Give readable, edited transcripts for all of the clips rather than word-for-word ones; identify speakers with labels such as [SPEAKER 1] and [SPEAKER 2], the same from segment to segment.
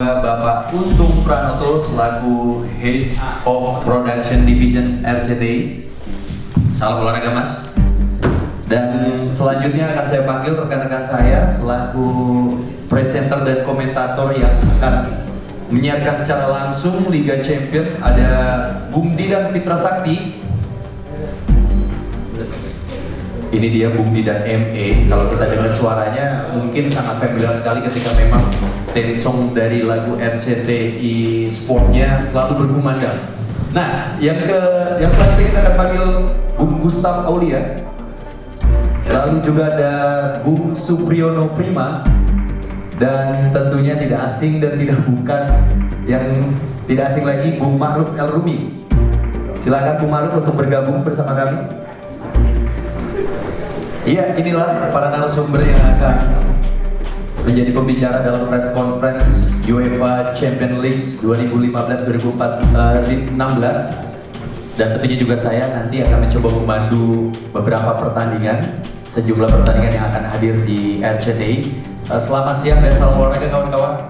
[SPEAKER 1] juga Bapak Untung Pranoto selaku Head of Production Division RCTI. Salam olahraga Mas. Dan selanjutnya akan saya panggil rekan-rekan saya selaku presenter dan komentator yang akan menyiarkan secara langsung Liga Champions. Ada Bung Didan Fitra Sakti. Ini dia Bung Didan ME. Kalau kita dengar suaranya mungkin sangat familiar sekali ketika memang theme song dari lagu RCTI Sportnya selalu berkumandang. Nah, yang selanjutnya kita akan panggil Bung Gustaf Aulia. Lalu juga ada Bung Supriyono Prima. Dan tentunya tidak asing dan tidak bukan yang tidak asing lagi, Bung Ma'ruf El Rumi. Silakan Bung Ma'ruf untuk bergabung bersama kami. Iya, inilah para narasumber yang akan menjadi pembicara dalam press conference UEFA Champions League 2015-2016. Dan tentunya juga saya nanti akan mencoba memandu beberapa pertandingan, sejumlah pertandingan yang akan hadir di RCTI. Selamat siang dan salam olahraga kawan-kawan.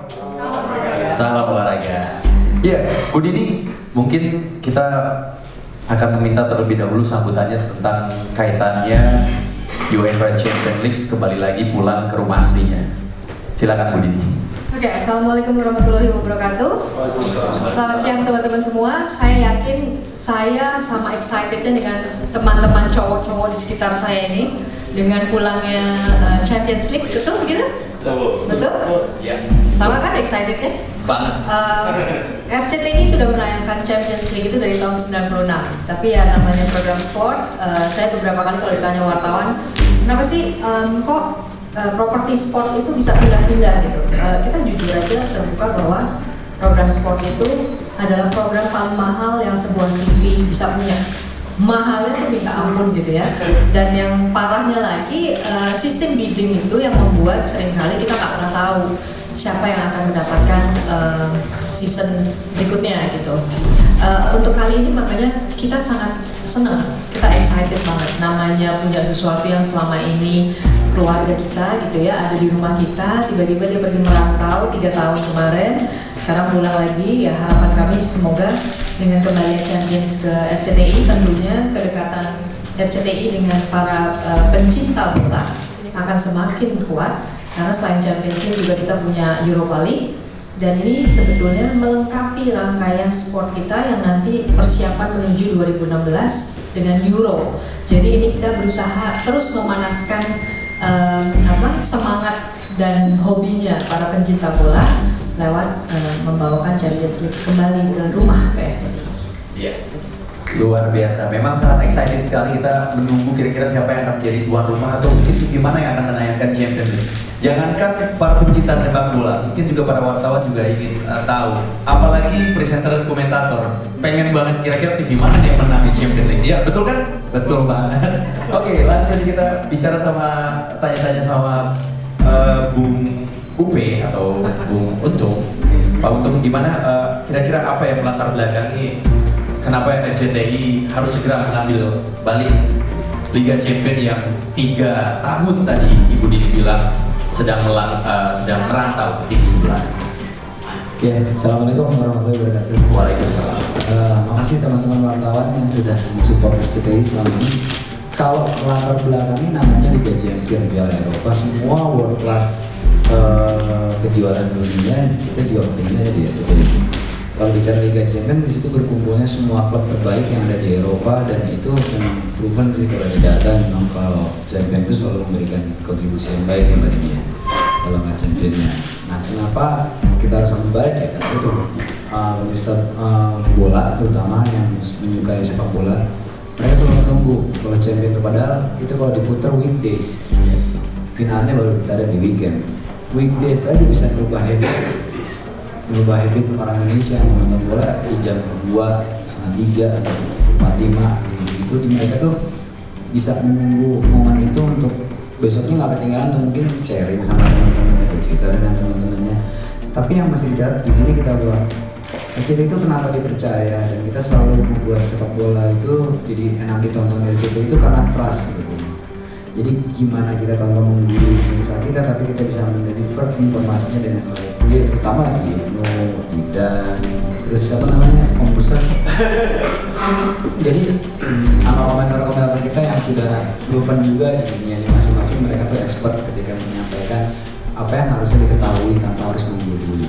[SPEAKER 1] Salam olahraga. Iya, Bu Dini, mungkin kita akan meminta terlebih dahulu sambutannya tentang kaitannya UEFA Champions League kembali lagi pulang ke rumah aslinya. Silakan Bu Dini.
[SPEAKER 2] Oke, Assalamualaikum warahmatullahi wabarakatuh. Selamat siang teman-teman semua. Saya yakin saya sama excitednya dengan teman-teman cowok-cowok di sekitar saya ini dengan pulangnya Champions League, betul begitu? Betul?
[SPEAKER 1] Ya.
[SPEAKER 2] Sama kan excitednya?
[SPEAKER 1] Banget.
[SPEAKER 2] RCTI sudah menayangkan Champions League itu dari tahun 96. Tapi ya namanya program sport, saya beberapa kali kalau ditanya wartawan, kenapa sih kok properti sport itu bisa pindah-pindah gitu? Kita jujur aja terbuka bahwa program sport itu adalah program paling mahal yang sebuah TV bisa punya. Mahalnya tuh minta ampun gitu ya. Dan yang parahnya lagi, sistem bidding itu yang membuat seringkali kita nggak pernah tahu siapa yang akan mendapatkan season berikutnya gitu. Untuk kali ini makanya kita sangat senang, kita excited banget. Namanya punya sesuatu yang selama ini keluarga kita gitu ya, ada di rumah kita, tiba-tiba dia pergi merantau 3 tahun kemarin, sekarang pulang lagi. Ya harapan kami semoga dengan kembalian Champions ke RCTI, tentunya kedekatan RCTI dengan para pencinta bola akan semakin kuat, karena selain Champions League juga kita punya Europa League, dan ini sebetulnya melengkapi rangkaian sport kita yang nanti persiapan menuju 2016 dengan Euro. Jadi ini kita berusaha terus memanaskan semangat dan hobinya para pencinta bola lewat membawakan Champions League kembali ke rumah ke RCTI.
[SPEAKER 1] Iya. Luar biasa. Memang sangat excited sekali kita menunggu kira-kira siapa yang akan menjadi tuan rumah atau mungkin gimana yang akan menayangkan Champions League. Jangankan para pencinta sepak bola, mungkin juga para wartawan juga ingin tahu. Apalagi presenter dan komentator pengen banget kira-kira TV mana yang menang di Champions League. Ya betul kan? Betul banget. Oke, langsung kita bicara tanya-tanya sama Bung Upe atau Bung Untung. Pak Untung, gimana kira-kira apa yang melatar belakangi kenapa RCTI harus segera mengambil balik Liga Champions yang 3 tahun tadi Ibu Dini bilang sedang merantau di sebelah.
[SPEAKER 3] Ya, Assalamualaikum warahmatullahi wabarakatuh.
[SPEAKER 1] Waalaikumsalam.
[SPEAKER 3] Makasih teman-teman wartawan yang sudah mensupport RCTI selama ini. Kalau latar belakangnya namanya Liga Champions Piala Eropa, semua world class kejuaraan dunia kita juga pentingnya di RCTI. Kalau bicara Liga Champions, di situ berkumpulnya semua klub terbaik yang ada di Eropa, dan itu memang proven sih kalau di data, memang kalau Champions itu selalu memberikan kontribusi yang baik kepada dia kalau nggak Championnya. Nah, kenapa kita harus ambil balik ya? Karena itu pemirsa bola terutama yang menyukai sepak bola, mereka selalu menunggu kalau Champion itu, padahal itu kalau diputar weekdays, finalnya baru kita ada di weekend. Weekdays aja bisa merubah habit orang Indonesia yang menonton bola di jam 2, setengah 3, atau 4:05 gitu. Di mereka tuh bisa menunggu momen itu untuk besoknya nggak ketinggalan, atau mungkin sharing sama teman-temannya, bercerita dengan teman-temannya. Tapi yang masih dicatat di sini kita buat RCTI itu kenapa dipercaya, dan kita selalu membuat sepak bola itu jadi enak ditonton dari RCTI itu karena trust gitu. Jadi gimana kita tanpa menggurui pemirsa kita, tapi kita bisa mendeliver informasinya dengan baik. Dia terutama di terus apa namanya komposer. Jadi sama komentar-komentar kita yang sudah proven juga ini masing-masing, mereka tuh expert ketika menyampaikan apa yang harusnya diketahui tanpa harus menggurui.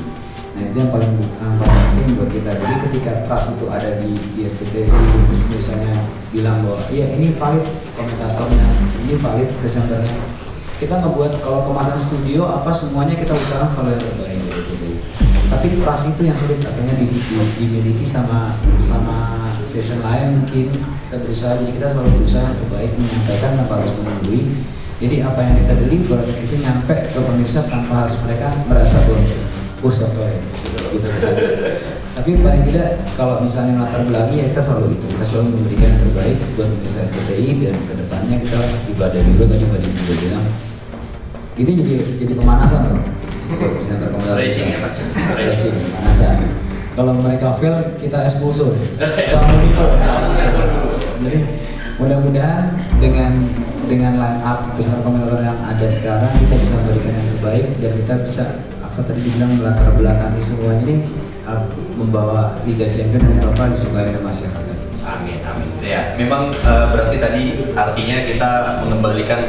[SPEAKER 3] Nah itu yang paling penting buat kita. Jadi ketika trust itu ada di RCTI, terus misalnya bilang bahwa ya ini valid komentatornya, ini valid presenternya, kita ngebuat kalau kemasan studio apa semuanya kita usahakan selalu yang terbaik di RCTI. Tapi trust itu yang sulit akhirnya dimiliki sama season lain mungkin. Kita berusaha, jadi kita selalu berusaha yang terbaik menyampaikan tanpa harus menggurui. Jadi apa yang kita deliver itu nyampe ke pemirsa tanpa harus mereka merasa bahwa sotoy gitu saja. Tapi paling tidak kalau misalnya latar belakangnya ya kita selalu memberikan yang terbaik buat pemirsa RCTI, dan kedepannya kita ibadah dulu tadi juga bilang ini jadi pemanasan loh.
[SPEAKER 1] Stretching ya mas.
[SPEAKER 3] Stretching, pemanasan. Kalau mereka fail kita expose, kita monitor. Jadi mudah-mudahan dengan line up besar komentator yang ada sekarang kita bisa memberikan yang terbaik, dan kita bisa tadi dibilang melatar belakangi semua ini membawa Liga Champions dan Eropa disukai oleh masyarakat.
[SPEAKER 1] Amin, amin. Ya, memang berarti tadi artinya kita mengembalikan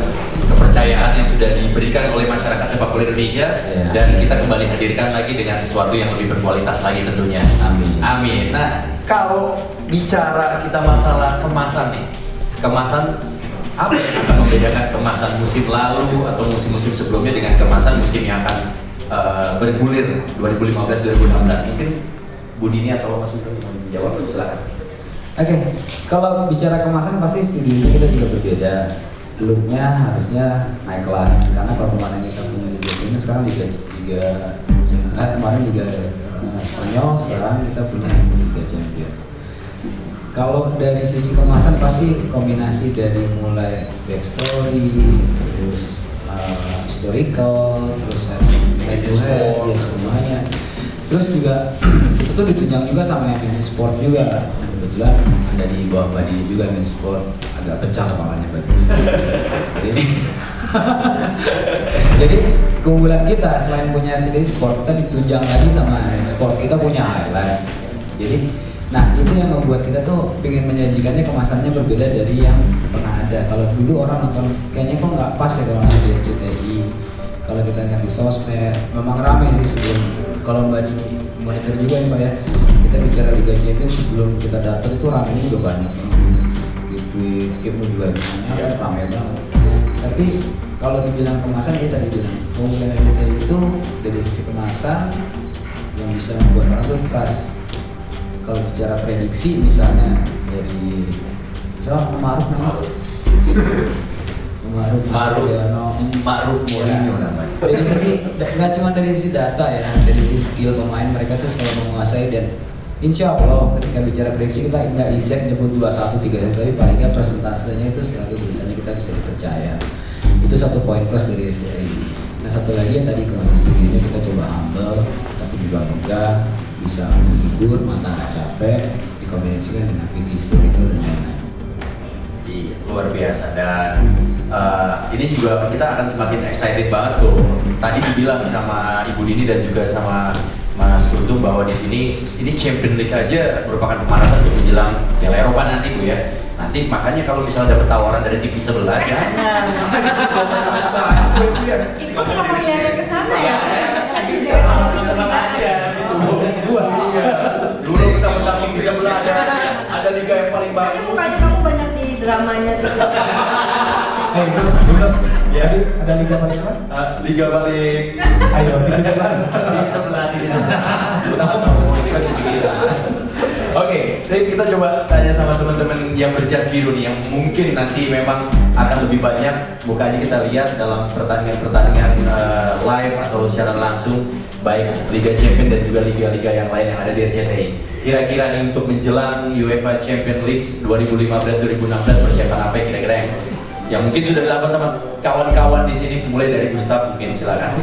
[SPEAKER 1] kepercayaan yang sudah diberikan oleh masyarakat sepak bola Indonesia, dan kita kembali hadirkan lagi dengan sesuatu yang lebih berkualitas lagi tentunya.
[SPEAKER 3] Amin.
[SPEAKER 1] Amin. Nah, kalau bicara kita masalah kemasan nih, kemasan apa yang akan membedakan kemasan musim lalu atau musim-musim sebelumnya dengan kemasan musim yang akan bergulir 2015-2016? Mungkin Bu Dini atau Mas Guntur mau menjawab, silakan.
[SPEAKER 3] Oke, kalau bicara kemasan pasti studionya kita juga berbeda. Looknya harusnya naik kelas, karena kalau kemarin kita punya Liga ini, sekarang kemarin Liga Spanyol, sekarang kita punya Liga Champions. Kalau dari sisi kemasan pasti kombinasi dari mulai backstory, terus historical, terus head-to-head, ya semuanya. Terus juga itu tuh ditunjang juga sama MNC Sport juga. Kebetulan ada di bawah Badini juga MNC Sport, agak pecah kepalanya Badini. Jadi keunggulan kita selain punya RCTI Sport, kita ditunjang lagi sama MNC Sport. Kita punya highlight. Jadi nah itu yang membuat kita tuh pengen menyajikannya kemasannya berbeda dari yang pernah ada. Kalau dulu orang nonton kayaknya kok nggak pas ya kalau ada di RCTI. Kalau kita lihat di sosmed memang ramai sih sebelum, kalau Mbak Dini monitor juga ya Pak ya, kita bicara Liga Champions sebelum kita datang itu ramainya juga banyak. Gitu, Ibnu juga kan ramai banget. Tapi kalau dibilang kemasan ya tadi bilang keunggulan RCTI itu dari sisi kemasan yang bisa membuat orang tuh trust. Kalau bicara prediksi misalnya dari
[SPEAKER 1] Ma'ruf Mourinho namanya.
[SPEAKER 3] Dari sisi nggak cuma dari sisi data ya, dari sisi skill pemain mereka tuh selalu menguasai, dan insya Allah ketika bicara prediksi kita nggak exact nyebut 2-1, 3-1, tapi paling nggak persentasenya itu selalu biasanya kita bisa dipercaya. Itu satu poin plus dari RCTI. Nah satu lagi yang tadi kemasan studionya kita coba humble tapi juga megah, bisa menghibur, mata nggak capek, dikombinasikan dengan video historical dan lain-lain.
[SPEAKER 1] Iya, luar biasa. Dan ini juga kita akan semakin excited banget tuh. Tadi dibilang sama Ibu Dini dan juga sama Mas Guntur bahwa di sini ini Champions League aja merupakan pemanasan untuk menjelang Piala Eropa nanti Bu ya. Nanti makanya kalau misalnya dapat tawaran dari TV sebelah, jangan.
[SPEAKER 2] Itu kenapa kelihatan ke sana ya?
[SPEAKER 1] Sama aja. Dulu kita menang TV sebelah ada liga yang paling bagus.
[SPEAKER 2] Bukannya kamu banyak di dramanya tuh.
[SPEAKER 4] Belum. Ya, ada liga paling apa?
[SPEAKER 1] Liga balik.
[SPEAKER 4] Ayo, TV sebelah.
[SPEAKER 1] Oke, jadi kita coba tanya sama teman-teman yang berjas biru nih, yang mungkin nanti memang akan lebih banyak bukannya kita lihat dalam pertandingan-pertandingan live atau secara langsung, baik Liga Champions dan juga liga-liga yang lain yang ada di RCTI. Kira-kira nih untuk menjelang UEFA Champions League 2015-2016 persiapan apa kira-kira yang mungkin sudah dilakukan sama kawan-kawan di sini, mulai dari Gustaf mungkin, silakan.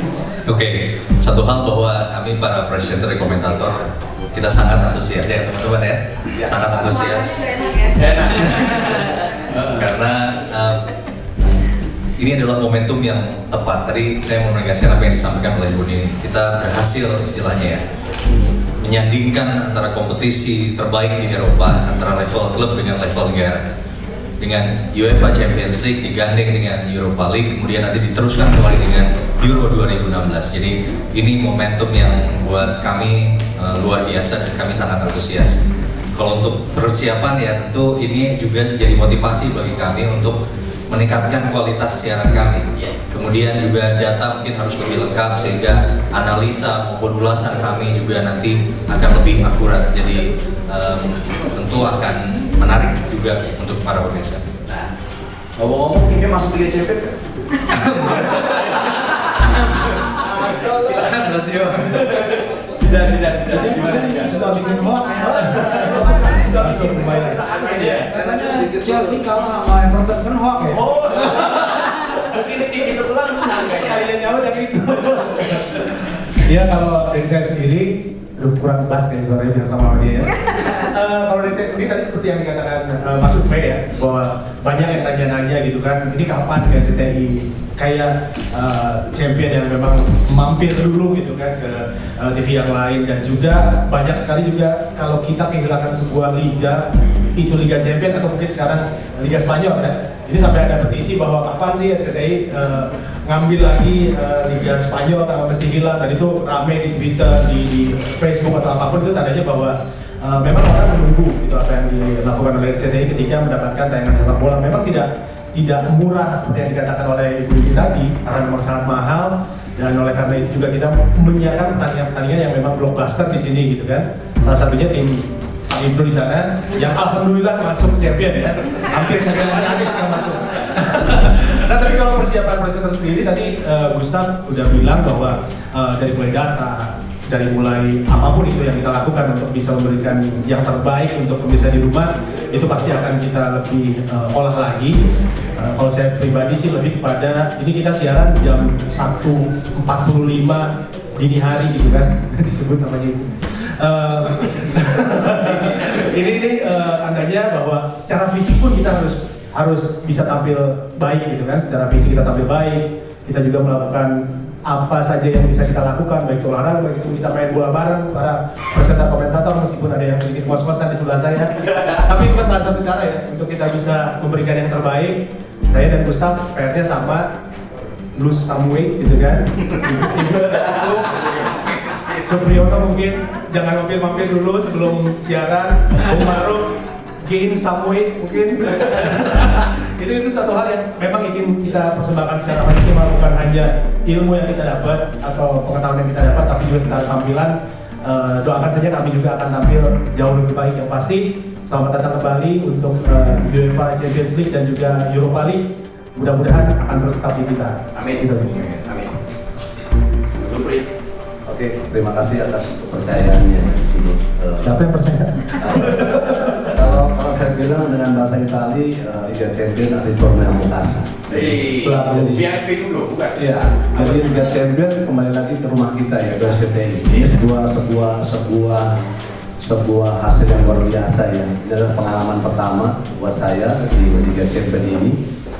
[SPEAKER 5] Oke, satu hal bahwa kami para presenter dan komentator kita sangat antusias ya teman-teman ya, sangat antusias. Karena ini adalah momentum yang tepat. Tadi saya mau menegaskan apa yang disampaikan oleh Ibu Nini. Kita berhasil istilahnya ya, menyandingkan antara kompetisi terbaik di Eropa antara level klub dengan level negara, dengan UEFA Champions League digandeng dengan Europa League, kemudian nanti diteruskan kembali dengan Euro 2016. Jadi ini momentum yang buat kami luar biasa dan kami sangat antusias. Kalau untuk persiapan ya tentu ini juga jadi motivasi bagi kami untuk meningkatkan kualitas siaran kami. Kemudian juga data mungkin harus lebih lengkap sehingga analisa maupun ulasan kami juga nanti akan lebih akurat. Jadi tentu akan menarik juga untuk para pemirsa.
[SPEAKER 1] Nah, ngomong-ngomong timnya masuk Liga Champions kan? Silakan Mas Rio. Tidak. Gimana sih?
[SPEAKER 4] Sudah bikin hoax ya. Sudah bikin lumayan.
[SPEAKER 3] Katanya Chelsea kalah sama Everton kan hoax ya?
[SPEAKER 1] Oh, mungkin di TV sebelah menang sekalian nyawa dari itu.
[SPEAKER 4] Ya kalau dari saya sendiri, aduh kurang bass kayak suaranya bilang sama dia ya. Kalau dari saya sendiri tadi seperti yang dikatakan Mas Utme ya, bahwa banyak yang nanya-nanya gitu kan, ini kapan ke RCTI kayak champion yang memang mampir dulu gitu kan ke TV yang lain, dan juga banyak sekali juga kalau kita kehilangan sebuah liga, itu Liga Champion atau mungkin sekarang Liga Spanyol ya. Ini sampai ada petisi bahwa kapan sih RCTI ngambil lagi Liga Spanyol karena mesti hilang, dan itu rame di Twitter, di Facebook atau apapun, itu tandanya bahwa memang orang menunggu itu apa yang dilakukan oleh RCTI ketika mendapatkan tayangan sepak bola. Memang tidak murah seperti yang dikatakan oleh Ibu Diki tadi, karena memang sangat mahal, dan oleh karena itu juga kita menyiarkan pertandingan-pertandingan yang memang blockbuster di sini gitu kan. Salah satunya tim Ibnu di sana yang alhamdulillah masuk champion ya, hampir saja nyaris yang masuk. Nah tapi kalau persiapan presenter sendiri tadi Gustaf udah bilang bahwa dari mulai data, dari mulai apapun itu yang kita lakukan untuk bisa memberikan yang terbaik untuk pemirsa di rumah, itu pasti akan kita lebih olah lagi. Kalau saya pribadi sih lebih kepada ini, kita siaran jam 1.45 dini hari gitu kan, disebut namanya itu. Ini tandanya bahwa secara fisik pun kita harus bisa tampil baik gitu kan. Secara fisik kita tampil baik, kita juga melakukan apa saja yang bisa kita lakukan, baik itu olahraga, baik itu kita main bola bareng para presenter komentator, meskipun ada yang sedikit ngos-ngosan di sebelah saya. Tapi itu salah satu cara ya untuk kita bisa memberikan yang terbaik. Saya dan Gustaf PR-nya sama, lose some weight gitu kan. Supriyono mungkin jangan mampir-mampir dulu sebelum siaran. Bung Maruf gain some weight mungkin. itu satu hal yang memang ingin kita persembahkan secara maksimal, bukan hanya ilmu yang kita dapat atau pengetahuan yang kita dapat, tapi juga secara tampilan. Doakan saja kami juga akan tampil jauh lebih baik. Yang pasti selamat datang kembali untuk UEFA Champions League dan juga Europa League. Mudah-mudahan akan terus tetap di kita.
[SPEAKER 1] Amin. Amin.
[SPEAKER 6] Oke, terima kasih atas kepercayaannya di sini.
[SPEAKER 4] Siapa yang percaya?
[SPEAKER 6] Kalau saya bilang dengan bahasa Itali, Liga Champions ada torneo Mukasa.
[SPEAKER 1] VIP dulu, bukan?
[SPEAKER 6] Iya, jadi Liga Champions kembali lagi ke rumah kita ya, RCTI. Ini sebuah hasil yang luar biasa ya. Ini adalah pengalaman pertama buat saya di Liga Champions ini.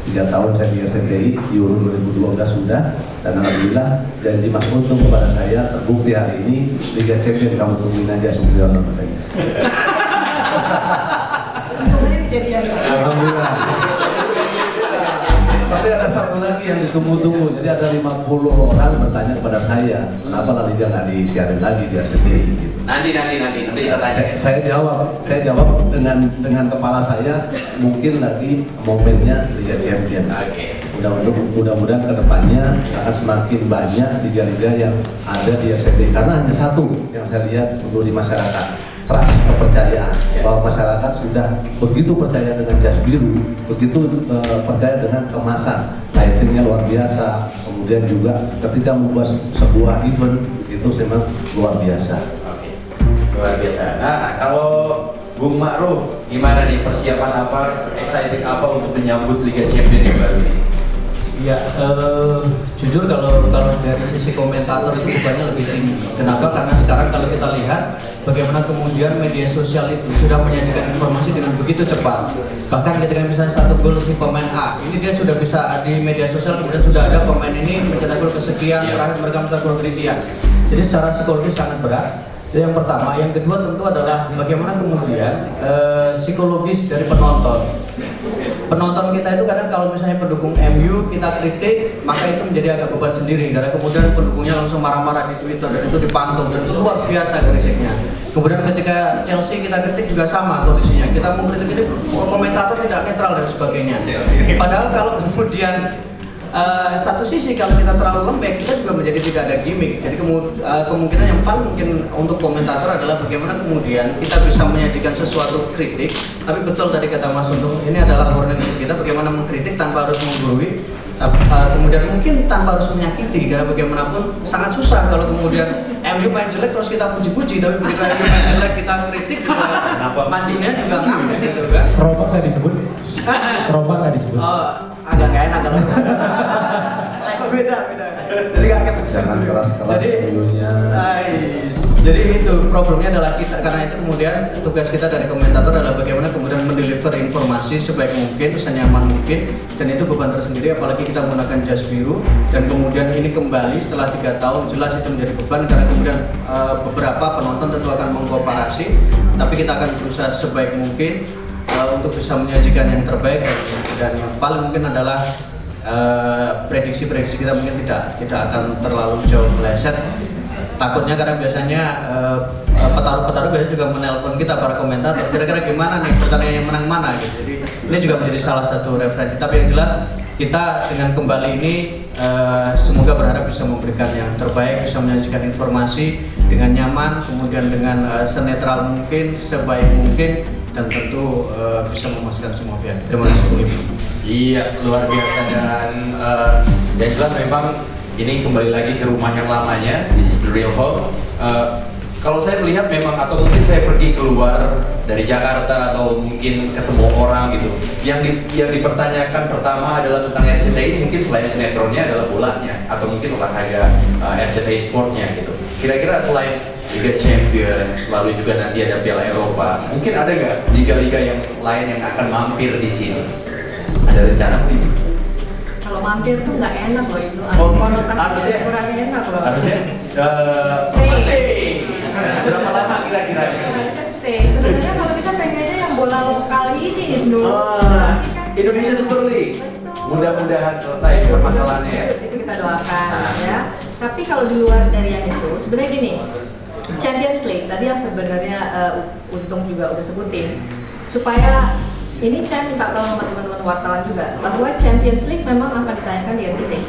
[SPEAKER 6] 3 tahun saya di RCTI, Euro 2012 sudah, dan alhamdulillah janji Mas Untung kepada saya terbukti hari ini. Liga Champions kamu tungguin aja Supriyono katanya. Alhamdulillah. Tapi ada satu lagi yang ditunggu-tunggu. Jadi ada 50 orang bertanya kepada saya, kenapa La Liga nggak disiarin lagi di RCTI gitu.
[SPEAKER 1] Nanti kita tanya.
[SPEAKER 6] Saya jawab dengan kepala saya, mungkin lagi momennya Liga Champions.
[SPEAKER 1] Oke.
[SPEAKER 6] Mudah-mudahan kedepannya akan semakin banyak liga-liga yang ada di RCTI, karena hanya satu yang saya lihat untuk di masyarakat, trust, kepercayaan, bahwa masyarakat sudah begitu percaya dengan jas biru, begitu percaya dengan kemasan, lightingnya luar biasa, kemudian juga ketika membuat sebuah event itu memang luar biasa.
[SPEAKER 1] Oke, luar biasa. Nah, kalau Bung Ma'ruf, gimana nih persiapan apa, excited apa untuk menyambut Liga Champions yang baru ini?
[SPEAKER 7] Ya, jujur kalau dari sisi komentator itu bebannya lebih tinggi. Kenapa? Karena sekarang kalau kita lihat bagaimana kemudian media sosial itu sudah menyajikan informasi dengan begitu cepat. Bahkan ketika misalnya satu gol si pemain A, ini dia sudah bisa di media sosial, kemudian sudah ada pemain ini mencetak gol kesekian, terakhir mereka mencetak gol kesekian. Jadi secara psikologis sangat berat. Itu yang pertama. Yang kedua tentu adalah bagaimana kemudian psikologis dari penonton. Penonton kita itu kadang kalau misalnya pendukung MU kita kritik, maka itu menjadi agak beban sendiri karena kemudian pendukungnya langsung marah-marah di Twitter dan itu dipantau dan luar biasa kritiknya. Kemudian ketika Chelsea kita kritik juga sama kondisinya. Kita mau kritik ini komentator tidak netral dan sebagainya. Padahal kalau kemudian satu sisi kalau kita terlalu lembek kita juga menjadi tidak ada gimmick. Jadi kemungkinan yang paling mungkin untuk komentator adalah bagaimana kemudian kita bisa menyajikan sesuatu kritik. Tapi betul tadi kata Mas Untung, ini adalah warning untuk kita bagaimana mengkritik tanpa harus menggurui, kemudian mungkin tanpa harus menyakiti. Karena bagaimanapun sangat susah kalau kemudian MU main jelek terus kita puji-puji, tapi begitu MU main jelek kita kritik juga mancingnya juga ngambil gitu kan.
[SPEAKER 4] Robot nggak disebut? Robot nggak disebut?
[SPEAKER 7] Agak nggak enak kalau beda. Jadi nggak
[SPEAKER 6] Jangan keras-keras videonya.
[SPEAKER 7] Jadi itu problemnya adalah kita, karena itu kemudian tugas kita dari komentator adalah bagaimana kemudian mendeliver informasi sebaik mungkin, senyaman mungkin, dan itu beban tersendiri apalagi kita menggunakan jas biru dan kemudian ini kembali setelah 3 tahun jelas itu menjadi beban karena kemudian beberapa penonton tentu akan mengkooperasi, tapi kita akan berusaha sebaik mungkin untuk bisa menyajikan yang terbaik dan yang paling mungkin adalah prediksi-prediksi kita mungkin tidak akan terlalu jauh meleset. Takutnya karena biasanya petaruh-petaruh biasanya juga menelpon kita para komentator, kira-kira gimana nih pertandingan yang menang mana gitu. Jadi ini juga menjadi salah satu referensi. Tapi yang jelas kita dengan kembali ini semoga berharap bisa memberikan yang terbaik, bisa menyajikan informasi dengan nyaman, kemudian dengan senetral mungkin, sebaik mungkin, dan tentu bisa memuaskan semua pihak. Terima kasih Bu Ibu.
[SPEAKER 1] Iya, luar biasa dan yang jelas memang ini kembali lagi ke rumah yang lamanya. This is the real home. Kalau saya melihat memang atau mungkin saya pergi keluar dari Jakarta atau mungkin ketemu orang gitu, yang dipertanyakan pertama adalah tentang RCTI. Mungkin selain sinetronnya adalah bolanya atau mungkin olahraga RCTI Sportnya gitu. Kira-kira selain Liga Champions, lalu juga nanti ada Piala Eropa, mungkin ada nggak liga-liga yang lain yang akan mampir di sini? Ada rencana ini?
[SPEAKER 2] Kalau mampir tuh nggak enak loh Ibu.
[SPEAKER 1] Harusnya
[SPEAKER 2] kurang enak loh.
[SPEAKER 1] Harusnya
[SPEAKER 2] Stay.
[SPEAKER 1] Berapa lama kira-kira?
[SPEAKER 2] Harusnya stay. Sebenarnya kalau kita pengennya yang bola lokal ini Ibu. Tapi kan
[SPEAKER 1] Indonesia Super League.
[SPEAKER 2] Betul.
[SPEAKER 1] Mudah-mudahan selesai permasalahannya ya.
[SPEAKER 2] Itu kita doakan ya. Tapi kalau di luar dari yang itu, sebenarnya gini, Champions League tadi yang sebenarnya Untung juga udah sebutin, supaya ini saya minta tolong sama teman-teman wartawan juga bahwa Champions League memang akan ditayangkan di RCTI.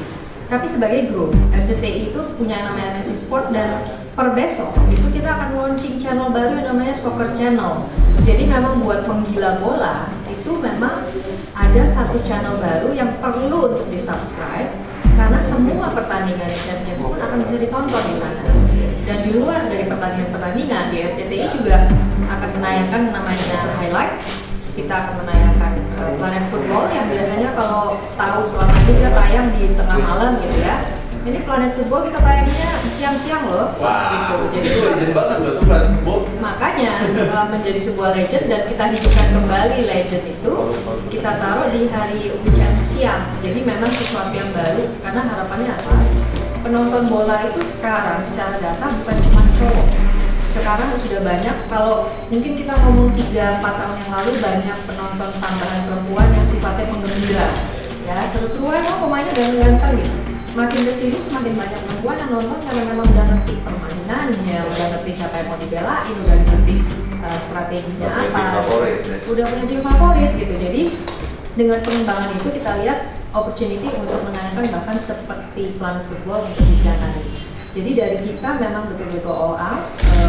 [SPEAKER 2] Tapi sebagai grup, RCTI itu punya namanya MNC Sport dan per besok itu kita akan launching channel baru yang namanya Soccer Channel. Jadi memang buat penggila bola itu memang ada satu channel baru yang perlu untuk di-subscribe karena semua pertandingan Champions pun akan bisa ditonton di sana. Dan di luar dari pertandingan-pertandingan di RCTI juga akan menayangkan namanya highlights. Kita akan menayangkan Planet Football yang biasanya kalau tahu selama ini kita tayang di tengah malam gitu ya. Ini Planet Football kita tayangnya siang-siang loh. Gitu. Jadi
[SPEAKER 1] itu legend banget loh tuh Planet Football.
[SPEAKER 2] Makanya menjadi sebuah legend dan kita hidupkan kembali legend itu. Kita taruh di hari weekend siang. Jadi memang sesuatu yang baru karena harapannya apa? Penonton bola itu sekarang secara data bukan cuma cowok. Sekarang sudah banyak, kalau mungkin kita ngomong 3-4 tahun yang lalu banyak penonton tambahan perempuan yang sifatnya penggembira ya, seru-seruan, pemainnya ganteng-ganteng gitu. Makin kesini semakin banyak perempuan yang nonton karena memang udah ngerti permainannya, udah ngerti siapa yang mau dibelain, udah ngerti strateginya apa, udah punya tim favorit gitu. Jadi dengan pengembangan itu kita lihat opportunity untuk menayangkan bahkan seperti Planet Football untuk disiarkan. Jadi dari kita memang betul-betul all out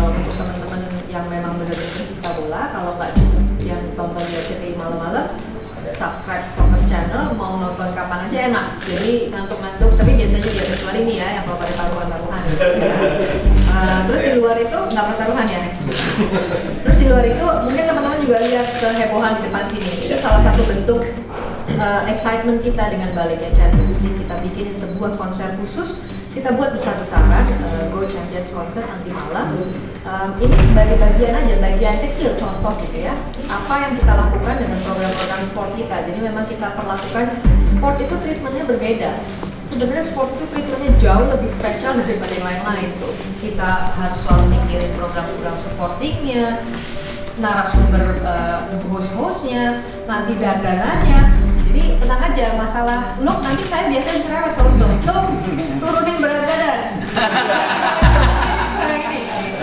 [SPEAKER 2] untuk teman-teman yang memang benar-benar pecinta bola. Kalau nggak cukup yang tonton di RCTI malam-malam, subscribe Soccer Channel, mau nonton kapan aja enak. Jadi ngantuk-ngantuk, tapi biasanya di kecuali ini ya yang kalau pada taruhan-taruhan. Terus di luar itu nggak pertaruhan ya. Terus di luar itu mungkin teman-teman juga lihat kehebohan di depan sini. Itu salah satu bentuk excitement kita dengan baliknya Champions League. Kita bikinin sebuah konser khusus, kita buat besar-besaran, Go Champions Concert nanti malam. Ini sebagai bagian aja, bagian kecil contoh gitu ya, apa yang kita lakukan dengan program-program sport kita. Jadi memang kita perlakukan sport itu treatmentnya berbeda. sebenarnya sport itu treatmentnya jauh lebih spesial daripada yang lain-lain. Kita harus selalu mikirin program-program supportingnya, narasumber host-hostnya, nanti dandanannya. Jadi tenang aja, masalah look nanti saya biasanya cerewet kalau tuh turunin berat badan.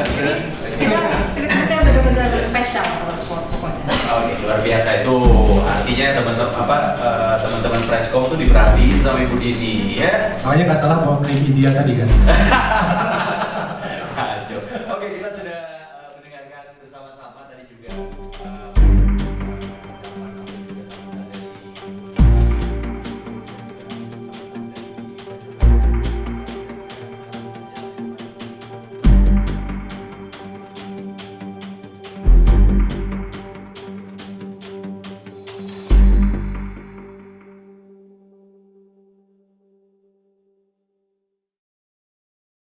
[SPEAKER 2] Jadi kita treatmentnya benar-benar spesial kalau sport pokoknya.
[SPEAKER 1] Oke, luar biasa itu. Artinya teman-teman Prescom tuh diperhatiin sama Ibu Dini ya.
[SPEAKER 4] Makanya nggak salah bawa krim India tadi kan.